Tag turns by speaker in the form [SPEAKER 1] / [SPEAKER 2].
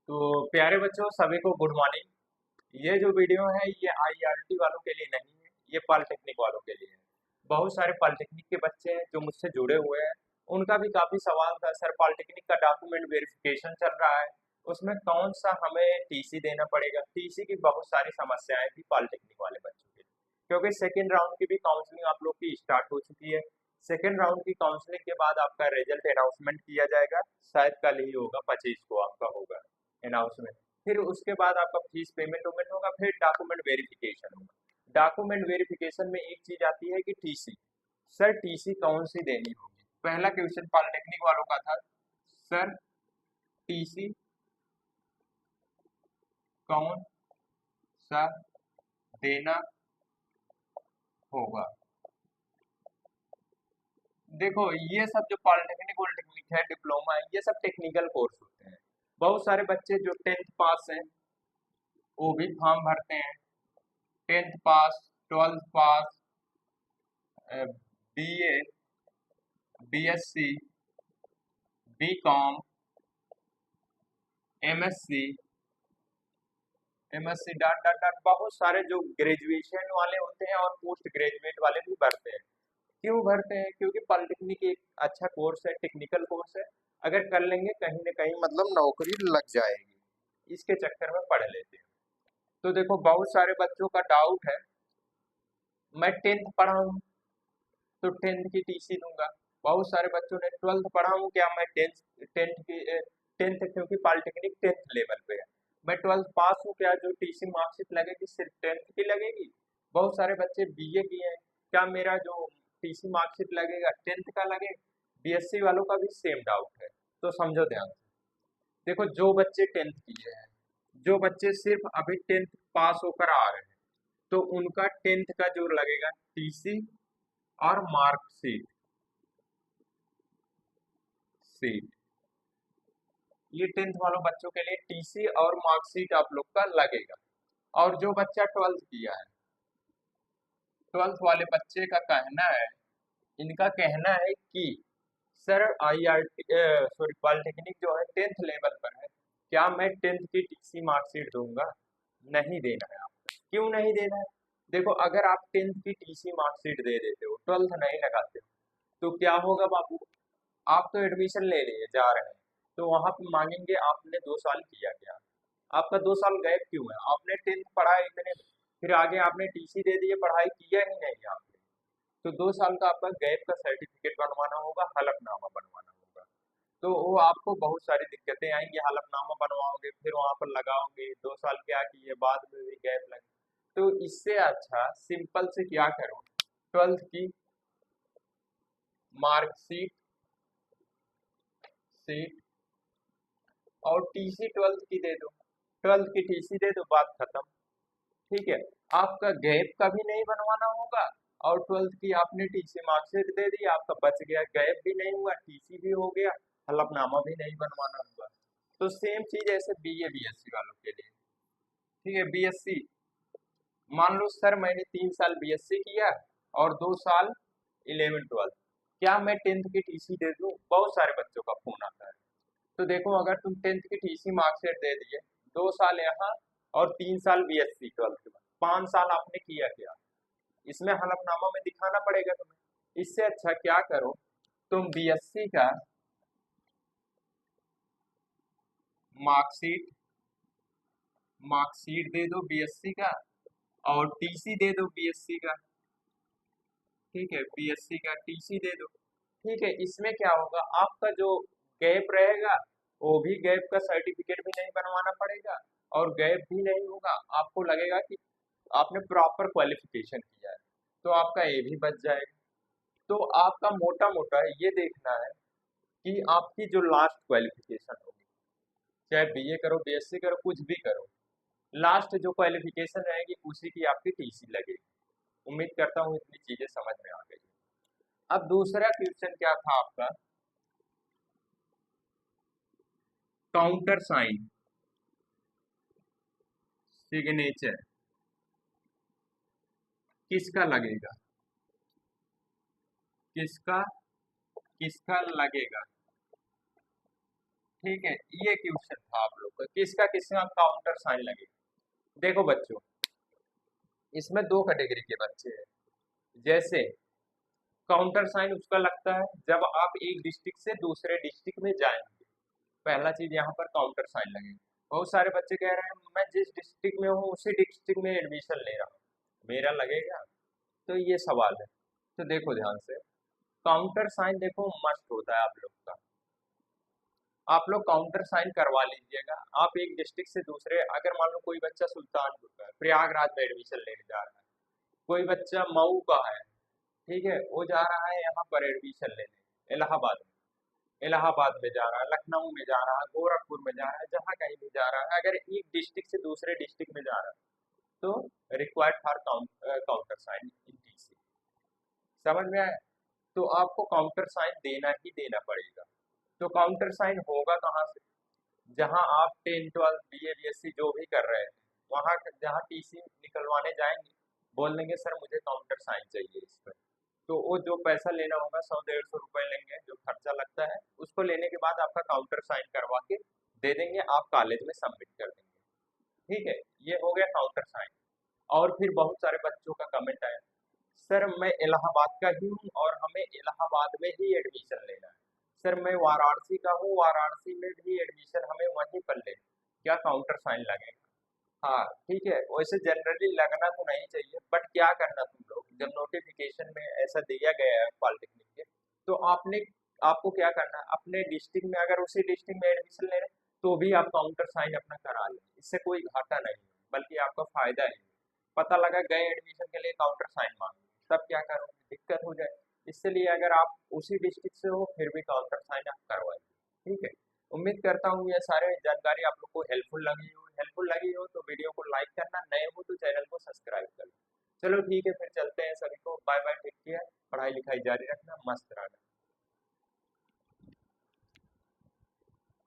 [SPEAKER 1] तो प्यारे बच्चों सभी को गुड मॉर्निंग। ये जो वीडियो है ये आईआरटी वालों के लिए नहीं है, ये पॉलिटेक्निक वालों के लिए है। बहुत सारे पॉलिटेक्निक के बच्चे हैं जो मुझसे जुड़े हुए हैं। उनका भी काफी सवाल था, सर पॉलिटेक्निक का डॉक्यूमेंट वेरिफिकेशन चल रहा है, उसमें कौन सा हमें टीसी देना पड़ेगा। टीसी की बहुत सारी समस्याएं थी पॉलिटेक्निक वाले बच्चों के लिए, क्योंकि सेकेंड राउंड की भी काउंसलिंग आप लोग की स्टार्ट हो चुकी है। सेकेंड राउंड की काउंसलिंग के बाद आपका रिजल्ट अनाउंसमेंट किया जाएगा, शायद कल ही होगा, 25 को आपका होगा अनाउंसमेंट। फिर उसके बाद आपका फीस पेमेंट वेमेंट होगा, फिर डॉक्यूमेंट वेरिफिकेशन होगा। डॉक्यूमेंट वेरिफिकेशन में एक चीज आती है कि टीसी। सर टीसी कौन सी देनी होगी। पहला क्वेश्चन पॉलिटेक्निक वालों का था, सर टीसी कौन सा देना होगा। देखो ये सब जो पॉलिटेक्निक वॉलिटेक्निक है, डिप्लोमा है, ये सब टेक्निकल कोर्स होते हैं। बहुत सारे बच्चे जो 10th पास हैं वो भी फॉर्म भरते हैं। 10th pass, 12th pass, BA, BSc, BCom, MSc, MSc dot dot dot, बहुत सारे जो ग्रेजुएशन वाले होते हैं और पोस्ट ग्रेजुएट वाले भी भरते हैं। क्यों भरते हैं? क्योंकि पॉलिटेक्निक एक अच्छा कोर्स है, टेक्निकल कोर्स है। अगर कर लेंगे कहीं ना कहीं मतलब नौकरी लग जाएगी, इसके चक्कर में पढ़ लेते हैं। तो देखो बहुत सारे बच्चों का डाउट है, मैं 10th पढ़ा हूँ तो 10th की टीसी दूंगा। बहुत सारे बच्चों ने 12th पढ़ा हूँ, क्या मैं 10th 10th की 10th, क्योंकि पॉलिटेक्निक 10th लेवल पे है, मैं 12th पास हूँ, क्या जो टीसी मार्कशीट लगेगी सिर्फ 10th की लगेगी। बहुत सारे बच्चे बीए किए हैं, क्या मेरा जो टीसी मार्कशीट लगेगा 10th का लगेगा। बीएससी वालों का भी सेम डाउट है। तो समझो ध्यान से, देखो जो बच्चे 10th किए हैं, जो बच्चे सिर्फ अभी 10th पास होकर आ रहे हैं, तो उनका 10th का जो लगेगा टीसी और मार्कशीट सीट, ये 10th वालों बच्चों के लिए टीसी और मार्कशीट आप लोग का लगेगा। और जो बच्चा 12th किया है, 12th वाले बच्चे का कहना है, इनका कहना है कि सर आईआरटी सॉरी पॉलिटेक्निक जो है 10th लेवल पर है, क्या मैं 10th की टीसी मार्कशीट दूंगा? नहीं देना है आपको। क्यों नहीं देना है? देखो अगर आप 10th की टीसी मार्कशीट दे देते हो, 12th नहीं लगाते हो, तो क्या होगा बाबू, आप तो एडमिशन ले लिए जा रहे हैं, तो वहां पे मांगेंगे आपने 2 साल किया क्या, आपका 2 साल गैप क्यों है, आपने 10th पढ़ा है इतने में, फिर आगे आपने टीसी दे दिए, पढ़ाई किया ही नहीं आपने। तो 2 साल का आपका गैप का सर्टिफिकेट बनवाना होगा, हलफनामा बनवाना होगा। तो वो आपको बहुत सारी दिक्कतें आएंगी, हलफनामा बनवाओगे फिर वहां पर लगाओगे, 2 साल क्या किए, बाद में भी गैप लगे। तो इससे अच्छा सिंपल से क्या करो, 12th की मार्कशीट सीट और टीसी 12th की दे दो, 12th की टीसी दे दो, बात खत्म। ठीक है, आपका गैप का भी नहीं बनवाना होगा, और 12th की आपने टीसी मार्कशीट दे दी, आपका बच गया, गैप भी नहीं हुआ, टीसी भी हो गया, हलफनामा भी नहीं बनवाना हुआ। तो सेम चीज ऐसे बीए बीएससी वालों के लिए। ठीक है, बीएससी मान लो सर मैंने 3 साल बीएससी किया और 2 साल 11 12, क्या मैं 10th की टीसी दे दूं? बहुत सारे बच्चों का फोन आता है। तो देखो अगर तुम 10th की टीसी मार्कशीट दे दिए, 2 साल यहाँ और 3 साल बीएससी 12th के बाद, 5 साल आपने किया क्या? इसमें हलफनामा में दिखाना पड़ेगा तुम्हें। इससे अच्छा क्या करो, तुम बीएससी का मार्कशीट मार्कशीट दे दो बीएससी का, और टीसी दे दो बीएससी का। ठीक है, बीएससी का टीसी दे दो। ठीक है, इसमें क्या होगा, आपका जो गैप रहेगा वो भी गैप का सर्टिफिकेट भी नहीं बनवाना पड़ेगा, और गैप भी नहीं होगा, आपको लगेगा कि आपने प्रॉपर क्वालिफिकेशन किया है, तो आपका ये भी बच जाएगा। तो आपका मोटा मोटा ये देखना है कि आपकी जो लास्ट क्वालिफिकेशन होगी, चाहे बीए करो बीएससी करो कुछ भी करो, लास्ट जो क्वालिफिकेशन रहेगी उसी की आपकी टीसी लगेगी। उम्मीद करता हूँ इतनी चीजें समझ में आ गई। अब दूसरा क्वेश्चन क्या था आपका, काउंटर साइन सिग्नेचर किसका लगेगा, किसका किसका लगेगा। ठीक है, ये क्वेश्चन था आप लोग का, किसका किसका काउंटर साइन लगेगा। देखो बच्चों, इसमें दो कैटेगरी के बच्चे हैं। जैसे काउंटर साइन उसका लगता है जब आप एक डिस्ट्रिक्ट से दूसरे डिस्ट्रिक्ट में जाएंगे, पहला चीज यहाँ पर काउंटर साइन लगेगा। बहुत सारे बच्चे कह रहे हैं मैं जिस डिस्ट्रिक्ट में हूँ उसी डिस्ट्रिक्ट में एडमिशन ले रहा हूँ, मेरा लगेगा? तो ये सवाल है। तो देखो ध्यान से, काउंटर साइन देखो मस्ट होता है आप लोग का। आप लोग काउंटर साइन करवा लीजिएगा। आप एक डिस्ट्रिक्ट से दूसरे, अगर मान लो कोई बच्चा सुल्तानपुर का है, प्रयागराज में एडमिशन लेने जा रहा है, कोई बच्चा मऊ का है, ठीक है, वो जा रहा है यहाँ पर एडमिशन लेने इलाहाबाद में, इलाहाबाद में जा रहा है, लखनऊ में जा रहा है, गोरखपुर में जा रहा है, जहाँ कहीं भी जा रहा है, अगर एक डिस्ट्रिक्ट से दूसरे डिस्ट्रिक्ट में जा रहा है तो required for counter sign in TC. समझ में आया? तो आपको काउंटर साइन देना ही देना पड़ेगा। तो काउंटर साइन होगा कहाँ से? जहाँ आप 10 12 BA BSc जो भी कर रहे हैं, वहाँ जहाँ टीसी निकलवाने जाएंगे, बोल देंगे सर मुझे काउंटर साइन चाहिए इस पर। तो वो जो पैसा लेना होगा 100 150 रुपए लेंगे, जो खर्चा लगता है, उसको लेने के बाद आपका काउंटर साइन करवा के दे देंगे, आप कॉलेज में सबमिट कर देंगे। ठीक है, ये हो गया काउंटर साइन। और फिर बहुत सारे बच्चों का कमेंट आया, सर मैं इलाहाबाद का ही हूँ और हमें इलाहाबाद में ही एडमिशन लेना है। सर मैं वाराणसी का हूँ, वाराणसी में भी एडमिशन हमें वहीं पर लेना है, क्या काउंटर साइन लगेगा? हाँ ठीक है, वैसे जनरली लगना तो नहीं चाहिए, बट क्या करना तुम लोग, जब नोटिफिकेशन में ऐसा दिया गया है पॉलिटेक्निक के, तो आपको क्या करना है, अपने डिस्ट्रिक्ट में अगर उसी डिस्ट्रिक्ट में एडमिशन ले रहे हैं तो भी आप काउंटर साइन अपना करा लें, इससे कोई घाटा नहीं है, बल्कि आपका फायदा ही है। पता लगा गए एडमिशन के लिए काउंटर साइन मांगे, तब क्या करोगे, दिक्कत हो जाए। इसलिए अगर आप उसी डिस्ट्रिक्ट से हो फिर भी काउंटर साइन आप करवाइए। ठीक है, उम्मीद करता हूँ ये सारे जानकारी आप लोग को हेल्पफुल लगी हो तो वीडियो को लाइक करना, नए हो तो चैनल को सब्सक्राइब करना। चलो ठीक है, फिर चलते हैं, सभी को बाय बाय, टेक केयर, पढ़ाई लिखाई जारी रखना, मस्त रहना।